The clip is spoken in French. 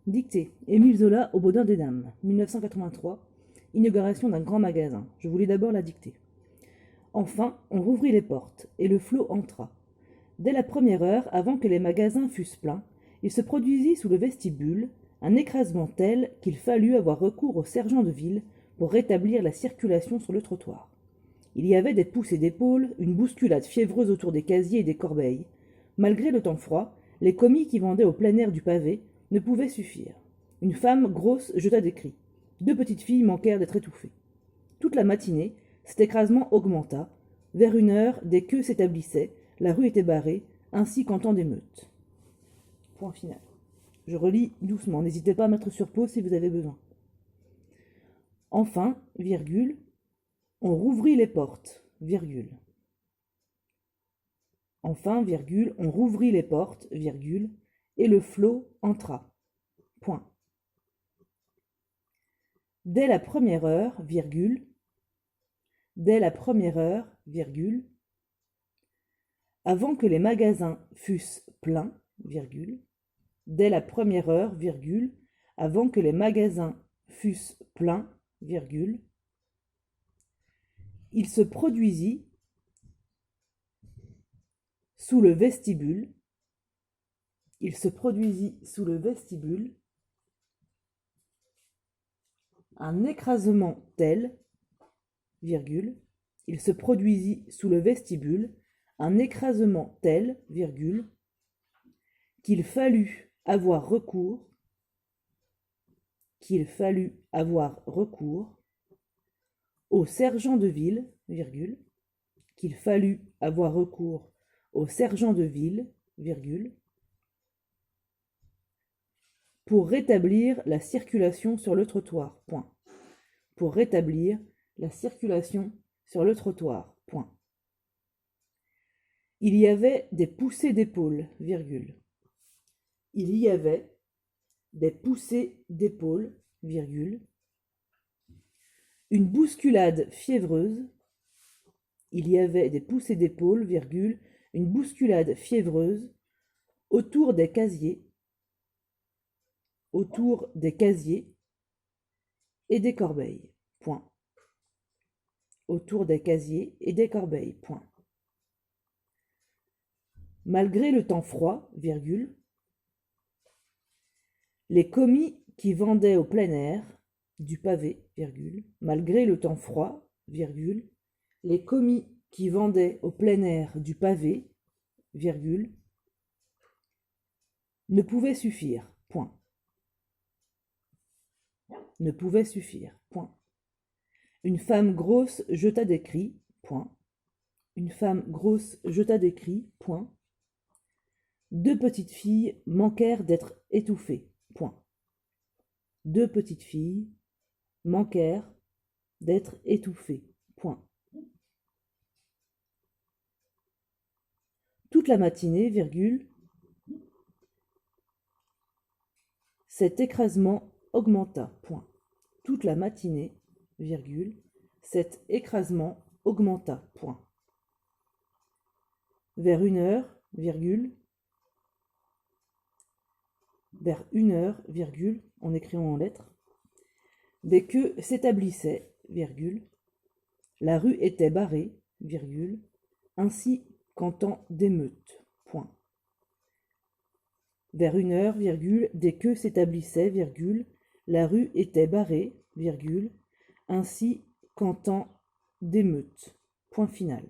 Dictée. Émile Zola au Baudin des Dames, 1983. Inauguration d'un grand magasin. Je voulais d'abord la dicter. Enfin, on rouvrit les portes, et le flot entra. Dès la première heure, avant que les magasins fussent pleins, il se produisit sous le vestibule un écrasement tel qu'il fallut avoir recours au sergent de ville pour rétablir la circulation sur le trottoir. Il y avait des poussées d'épaules, une bousculade fiévreuse autour des casiers et des corbeilles. Malgré le temps froid, les commis qui vendaient au plein air du pavé ne pouvaient suffire. Une femme grosse jeta des cris. 2 petites filles manquèrent d'être étouffées. Toute la matinée, cet écrasement augmenta. Vers 1 heure, des queues s'établissaient, la rue était barrée, ainsi qu'en temps d'émeute. Point final. Je relis doucement, n'hésitez pas à mettre sur pause si vous avez besoin. Enfin, virgule, on rouvrit les portes, virgule. Enfin, virgule, on rouvrit les portes, virgule, et le flot entra. Point. Dès la première heure, virgule, dès la première heure, virgule, avant que les magasins fussent pleins, virgule, dès la première heure, virgule, avant que les magasins fussent pleins, virgule, il se produisit sous le vestibule, il se produisit sous le vestibule un écrasement tel, virgule, il se produisit sous le vestibule un écrasement tel, virgule, qu'il fallut avoir recours au sergent de ville, virgule, qu'il fallut avoir recours au sergent de ville, virgule, pour rétablir la circulation sur le trottoir, point. Pour rétablir la circulation sur le trottoir, point. Il y avait des poussées d'épaules, virgule. Il y avait des poussées d'épaules, virgule. Une bousculade fiévreuse. Il y avait des poussées d'épaules, virgule, une bousculade fiévreuse autour des casiers et des corbeilles, point. Autour des casiers et des corbeilles, point. Malgré le temps froid, virgule, les commis qui vendaient au plein air du pavé, virgule, malgré le temps froid, virgule, les commis qui vendaient au plein air du pavé, virgule, ne pouvaient suffire, point. Ne pouvaient suffire, point. Une femme grosse jeta des cris, point. Une femme grosse jeta des cris, point. 2 petites filles manquèrent d'être étouffées, point. 2 petites filles manquèrent d'être étouffées, point. Toute la matinée, virgule, cet écrasement augmenta, point. Toute la matinée, virgule, cet écrasement augmenta, point. Vers 1 heure, virgule, vers 1 heure, virgule, en écrivant en lettres, des queues s'établissaient, virgule, la rue était barrée, virgule, ainsi qu'en temps d'émeute, point. Vers 1 heure, virgule, des queues s'établissaient, virgule, la rue était barrée, virgule, ainsi qu'en temps d'émeute, point final.